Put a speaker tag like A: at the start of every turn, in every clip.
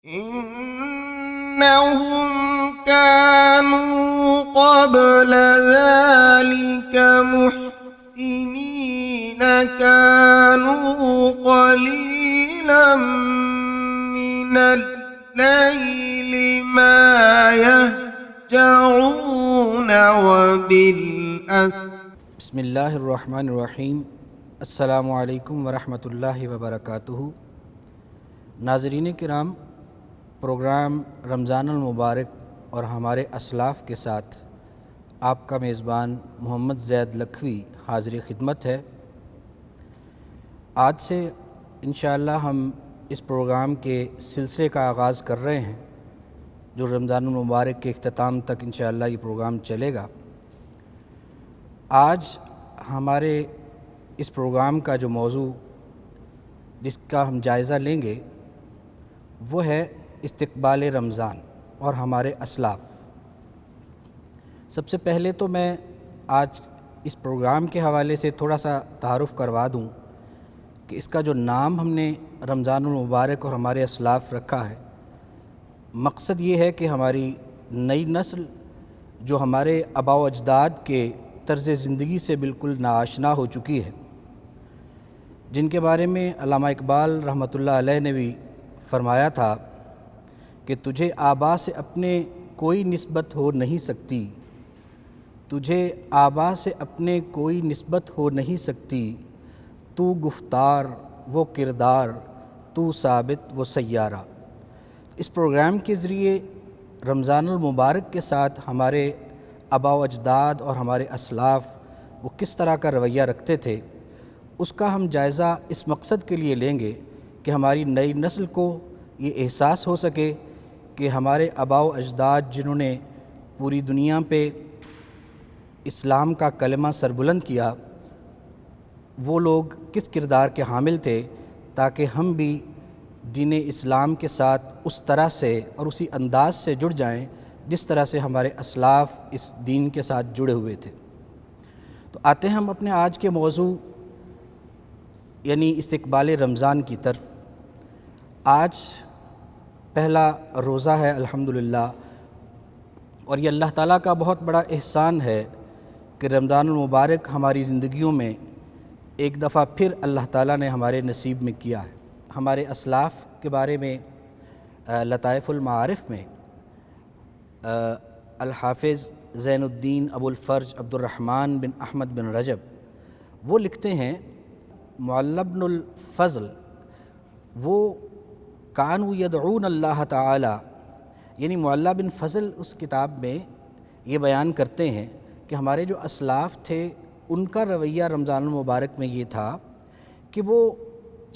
A: إنهم كانوا قبل ذلك محسنين كانوا قليلا من الليل ما يهجعون وبالأسر.
B: بسم اللہ الرحمن الرحیم. السلام علیکم ورحمۃ اللہ وبرکاتہ. ناظرین کرام، پروگرام رمضان المبارک اور ہمارے اسلاف کے ساتھ آپ کا میزبان محمد زید لکھوی حاضر خدمت ہے. آج سے انشاءاللہ ہم اس پروگرام کے سلسلے کا آغاز کر رہے ہیں جو رمضان المبارک کے اختتام تک انشاءاللہ یہ پروگرام چلے گا. آج ہمارے اس پروگرام کا جو موضوع جس کا ہم جائزہ لیں گے وہ ہے استقبال رمضان اور ہمارے اسلاف. سب سے پہلے تو میں آج اس پروگرام کے حوالے سے تھوڑا سا تعارف کروا دوں کہ اس کا جو نام ہم نے رمضان المبارک اور ہمارے اسلاف رکھا ہے، مقصد یہ ہے کہ ہماری نئی نسل جو ہمارے آباء و اجداد کے طرز زندگی سے بالکل ناآشنا ہو چکی ہے، جن کے بارے میں علامہ اقبال رحمۃ اللہ علیہ نے بھی فرمایا تھا کہ تجھے آبا سے اپنے کوئی نسبت ہو نہیں سکتی، تجھے آبا سے اپنے کوئی نسبت ہو نہیں سکتی، تو گفتار وہ کردار تو ثابت وہ سیارہ. اس پروگرام کے ذریعے رمضان المبارک کے ساتھ ہمارے آباء و اجداد اور ہمارے اسلاف وہ کس طرح کا رویہ رکھتے تھے اس کا ہم جائزہ اس مقصد کے لیے لیں گے کہ ہماری نئی نسل کو یہ احساس ہو سکے کہ ہمارے آباء و اجداد جنہوں نے پوری دنیا پہ اسلام کا کلمہ سربلند کیا، وہ لوگ کس کردار کے حامل تھے، تاکہ ہم بھی دین اسلام کے ساتھ اس طرح سے اور اسی انداز سے جڑ جائیں جس طرح سے ہمارے اسلاف اس دین کے ساتھ جڑے ہوئے تھے. تو آتے ہیں ہم اپنے آج کے موضوع یعنی استقبال رمضان کی طرف. آج پہلا روزہ ہے الحمدللہ، اور یہ اللہ تعالیٰ کا بہت بڑا احسان ہے کہ رمضان المبارک ہماری زندگیوں میں ایک دفعہ پھر اللہ تعالیٰ نے ہمارے نصیب میں کیا ہے. ہمارے اسلاف کے بارے میں لطائف المعارف میں الحافظ زین الدین ابو الفرج عبد الرحمن بن احمد بن رجب وہ لکھتے ہیں، معلی بن الفضل وہ کانوا یدعون اللہ تعالی، یعنی معلی بن فضل اس کتاب میں یہ بیان کرتے ہیں کہ ہمارے جو اسلاف تھے ان کا رویہ رمضان المبارک میں یہ تھا کہ وہ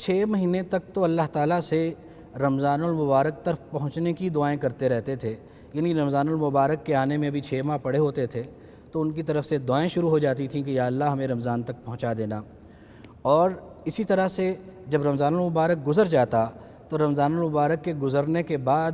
B: 6 مہینے تک تو اللہ تعالیٰ سے رمضان المبارک تک پہنچنے کی دعائیں کرتے رہتے تھے. یعنی رمضان المبارک کے آنے میں ابھی 6 ماہ پڑے ہوتے تھے تو ان کی طرف سے دعائیں شروع ہو جاتی تھیں کہ یا اللہ ہمیں رمضان تک پہنچا دینا. اور اسی طرح سے جب رمضان المبارک گزر جاتا تو رمضان المبارک کے گزرنے کے بعد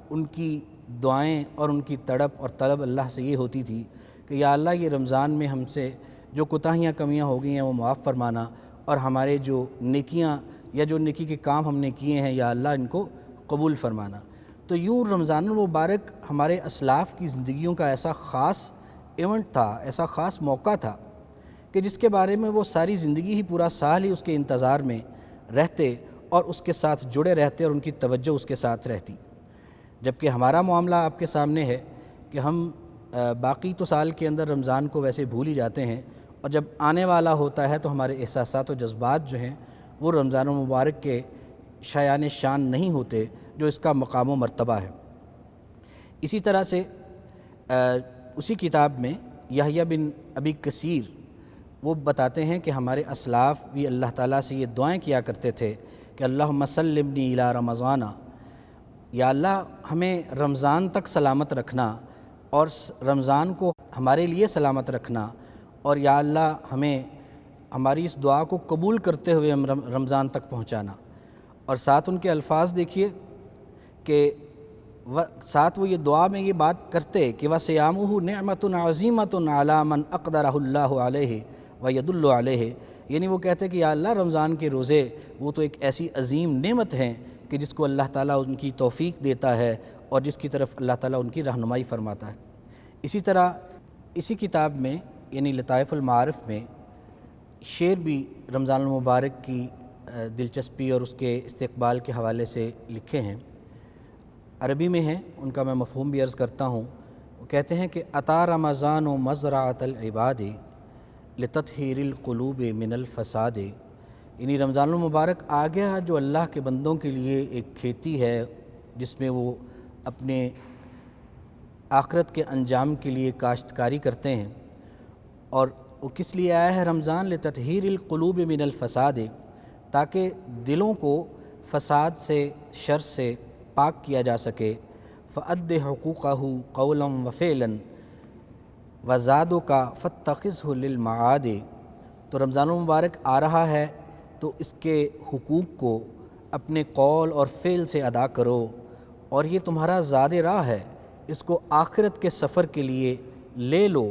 B: ان کی دعائیں اور ان کی تڑپ اور طلب اللہ سے یہ ہوتی تھی کہ یا اللہ یہ رمضان میں ہم سے جو کوتاہیاں کمیاں ہو گئی ہیں وہ معاف فرمانا، اور ہمارے جو نیکیاں یا جو نیکی کے کام ہم نے کیے ہیں یا اللہ ان کو قبول فرمانا. تو یوں رمضان المبارک ہمارے اسلاف کی زندگیوں کا ایسا خاص ایونٹ تھا، ایسا خاص موقع تھا کہ جس کے بارے میں وہ ساری زندگی ہی پورا سال ہی اس کے انتظار میں رہتے اور اس کے ساتھ جڑے رہتے اور ان کی توجہ اس کے ساتھ رہتی. جبکہ ہمارا معاملہ آپ کے سامنے ہے کہ ہم باقی تو سال کے اندر رمضان کو ویسے بھول ہی جاتے ہیں، اور جب آنے والا ہوتا ہے تو ہمارے احساسات و جذبات جو ہیں وہ رمضان المبارک کے شایان شان نہیں ہوتے جو اس کا مقام و مرتبہ ہے. اسی طرح سے اسی کتاب میں یحییٰ بن ابی کثیر وہ بتاتے ہیں کہ ہمارے اسلاف بھی اللہ تعالیٰ سے یہ دعائیں کیا کرتے تھے کہ اللہم سلمنی الی رمضان، یا اللہ ہمیں رمضان تک سلامت رکھنا اور رمضان کو ہمارے لیے سلامت رکھنا، اور یا اللہ ہمیں ہماری اس دعا کو قبول کرتے ہوئے ہم رمضان تک پہنچانا. اور ساتھ ان کے الفاظ دیکھیے کہ ساتھ وہ یہ دعا میں یہ بات کرتے کہ وَصِيَامُهُ نِعْمَةٌ عَظِيمَةٌ عَلَىٰ مَنْ أَقْدَرَهُ اللَّهُ عَلَيْهِ وَيَدُلُّ عَلَيْهِ. یعنی وہ کہتے کہ یا اللہ رمضان کے روزے وہ تو ایک ایسی عظیم نعمت ہیں کہ جس کو اللہ تعالیٰ ان کی توفیق دیتا ہے اور جس کی طرف اللہ تعالیٰ ان کی رہنمائی فرماتا ہے۔ اسی طرح اسی کتاب میں یعنی لطائف المعارف میں شعر بھی رمضان المبارک کی دلچسپی اور اس کے استقبال کے حوالے سے لکھے ہیں، عربی میں ہیں، ان کا میں مفہوم بھی عرض کرتا ہوں۔ وہ کہتے ہیں کہ عطا رمضان و مزرعۃ العباد لتطہیر القلوب من الفساد، یعنی رمضان المبارک آ گیا جو اللہ کے بندوں کے لیے ایک کھیتی ہے جس میں وہ اپنے آخرت کے انجام کے لیے کاشتکاری کرتے ہیں، اور وہ کس لیے آیا ہے رمضان؟ لتطہیر القلوب من الفساد، تاکہ دلوں کو فساد سے، شر سے پاک کیا جا سکے۔ فَأَدِّ حُقُوقَهُ قَوْلًا وَفِعْلًا وَزَادُكَ فَاتَّخِذْهُ لِلْمَعَادِ، تو رمضان المبارک آ رہا ہے تو اس کے حقوق کو اپنے قول اور فعل سے ادا کرو، اور یہ تمہارا زاد راہ ہے، اس کو آخرت کے سفر کے لیے لے لو۔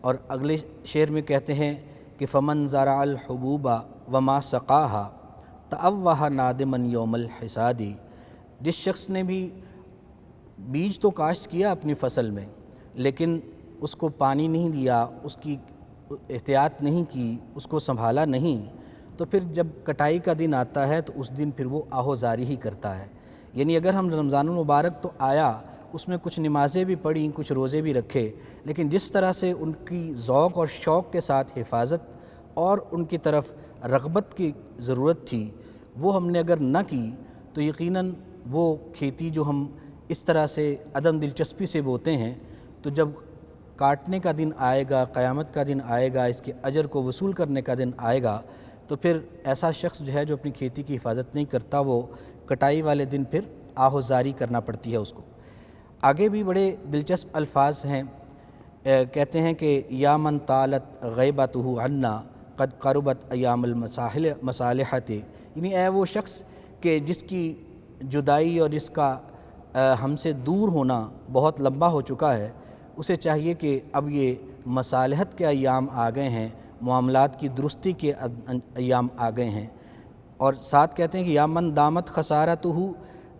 B: اور اگلے شعر میں کہتے ہیں کہ فَمَنْ زَرَعَ الْحُبُوبَ وَمَا سَقَاهَا تَأَوَّهَ نَادِمًا يَوْمَ الْحِسَادِ، جس شخص نے بھی بیج تو کاشت کیا اپنی فصل میں لیکن اس کو پانی نہیں دیا، اس کی احتیاط نہیں کی، اس کو سنبھالا نہیں، تو پھر جب کٹائی کا دن آتا ہے تو اس دن پھر وہ آہوزاری ہی کرتا ہے۔ یعنی اگر ہم رمضان المبارک تو آیا، اس میں کچھ نمازیں بھی پڑھیں، کچھ روزے بھی رکھے، لیکن جس طرح سے ان کی ذوق اور شوق کے ساتھ حفاظت اور ان کی طرف رغبت کی ضرورت تھی وہ ہم نے اگر نہ کی تو یقیناً وہ کھیتی جو ہم اس طرح سے عدم دلچسپی سے بوتے ہیں، تو جب کاٹنے کا دن آئے گا، قیامت کا دن آئے گا، اس کے اجر کو وصول کرنے کا دن آئے گا، تو پھر ایسا شخص جو ہے جو اپنی کھیتی کی حفاظت نہیں کرتا وہ کٹائی والے دن پھر آہوزاری کرنا پڑتی ہے اس کو۔ آگے بھی بڑے دلچسپ الفاظ ہیں، کہتے ہیں کہ یا من طالت غیبتہ عنا قد قربت ایام المصالحۃ، یعنی اے وہ شخص کہ جس کی جدائی اور جس کا ہم سے دور ہونا بہت لمبا ہو چکا ہے، اسے چاہیے کہ اب یہ مصالحت کے ایام آ گئے ہیں، معاملات کی درستی کے ایام آ گئے ہیں۔ اور ساتھ کہتے ہیں کہ یا من دامت خسارتہ،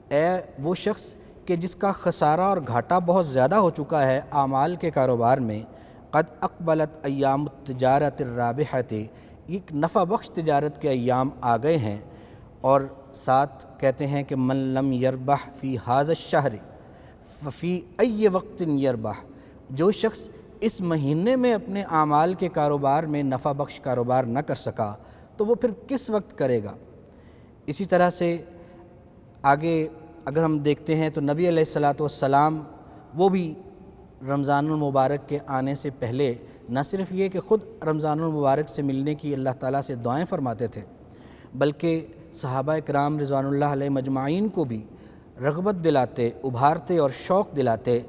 B: اے وہ شخص کہ جس کا خسارہ اور گھاٹا بہت زیادہ ہو چکا ہے اعمال کے کاروبار میں، قد اقبلت ایام التجارت الرابحۃ، ایک نفع بخش تجارت کے ایام آ گئے ہیں۔ اور ساتھ کہتے ہیں کہ من لم یربح فی ھذا الشہر ففی ای وقت یربح، جو شخص اس مہینے میں اپنے اعمال کے کاروبار میں نفع بخش کاروبار نہ کر سکا تو وہ پھر کس وقت کرے گا۔ اسی طرح سے آگے اگر ہم دیکھتے ہیں تو نبی علیہ الصلاۃ والسلام وہ بھی رمضان المبارک کے آنے سے پہلے نہ صرف یہ کہ خود رمضان المبارک سے ملنے کی اللہ تعالیٰ سے دعائیں فرماتے تھے، بلکہ صحابہ کرام رضوان اللہ علیہ مجمعین کو بھی رغبت دلاتے، ابھارتے اور شوق دلاتے۔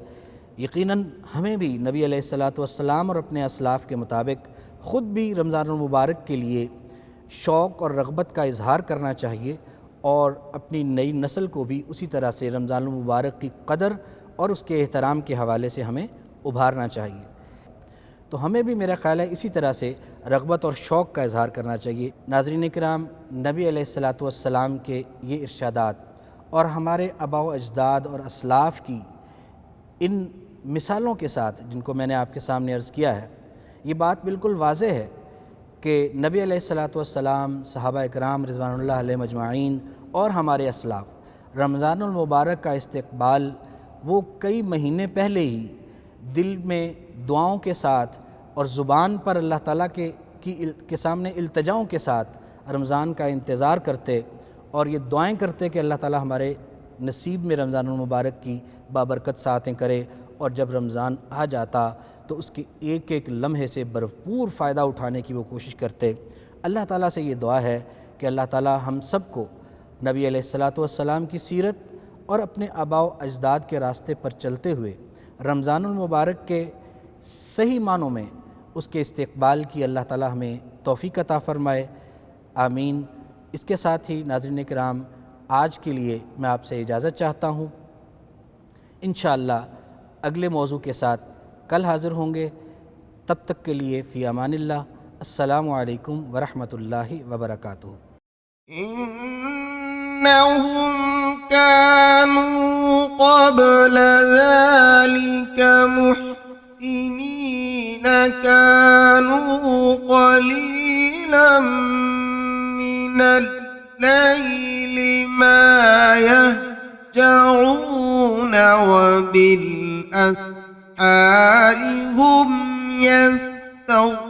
B: یقیناً ہمیں بھی نبی علیہ الصلاۃ والسلام اور اپنے اسلاف کے مطابق خود بھی رمضان المبارک کے لیے شوق اور رغبت کا اظہار کرنا چاہیے، اور اپنی نئی نسل کو بھی اسی طرح سے رمضان المبارک کی قدر اور اس کے احترام کے حوالے سے ہمیں ابھارنا چاہیے۔ تو ہمیں بھی میرا خیال ہے اسی طرح سے رغبت اور شوق کا اظہار کرنا چاہیے۔ ناظرین کرام، نبی علیہ الصلاۃ والسلام کے یہ ارشادات اور ہمارے آباء و اجداد اور اسلاف کی ان مثالوں کے ساتھ جن کو میں نے آپ کے سامنے عرض کیا ہے، یہ بات بالکل واضح ہے کہ نبی علیہ الصلاۃ والسلام، صحابہ کرام رضوان اللہ علیہ مجمعین اور ہمارے اسلاف رمضان المبارک کا استقبال وہ کئی مہینے پہلے ہی دل میں دعاؤں کے ساتھ اور زبان پر اللہ تعالیٰ کے سامنے التجاؤں کے ساتھ رمضان کا انتظار کرتے اور یہ دعائیں کرتے کہ اللہ تعالیٰ ہمارے نصیب میں رمضان المبارک کی بابرکت ساتیں کرے، اور جب رمضان آ جاتا تو اس کے ایک ایک لمحے سے بھرپور فائدہ اٹھانے کی وہ کوشش کرتے۔ اللہ تعالیٰ سے یہ دعا ہے کہ اللہ تعالیٰ ہم سب کو نبی علیہ الصلاۃ والسلام کی سیرت اور اپنے آباء و اجداد کے راستے پر چلتے ہوئے رمضان المبارک کے صحیح معنوں میں اس کے استقبال کی اللہ تعالیٰ ہمیں توفیق عطا فرمائے، آمین۔ اس کے ساتھ ہی ناظرین کرام، آج کے لیے میں آپ سے اجازت چاہتا ہوں، انشاءاللہ اگلے موضوع کے ساتھ کل حاضر ہوں گے۔ تب تک کے لیے فی امان اللہ، السلام علیکم ورحمۃ اللہ وبرکاتہ۔
A: إنهم كانوا قبل ذلك محسنين كانوا قليلا من الليل ما يهجعون وبالأسحار هم يستغفرون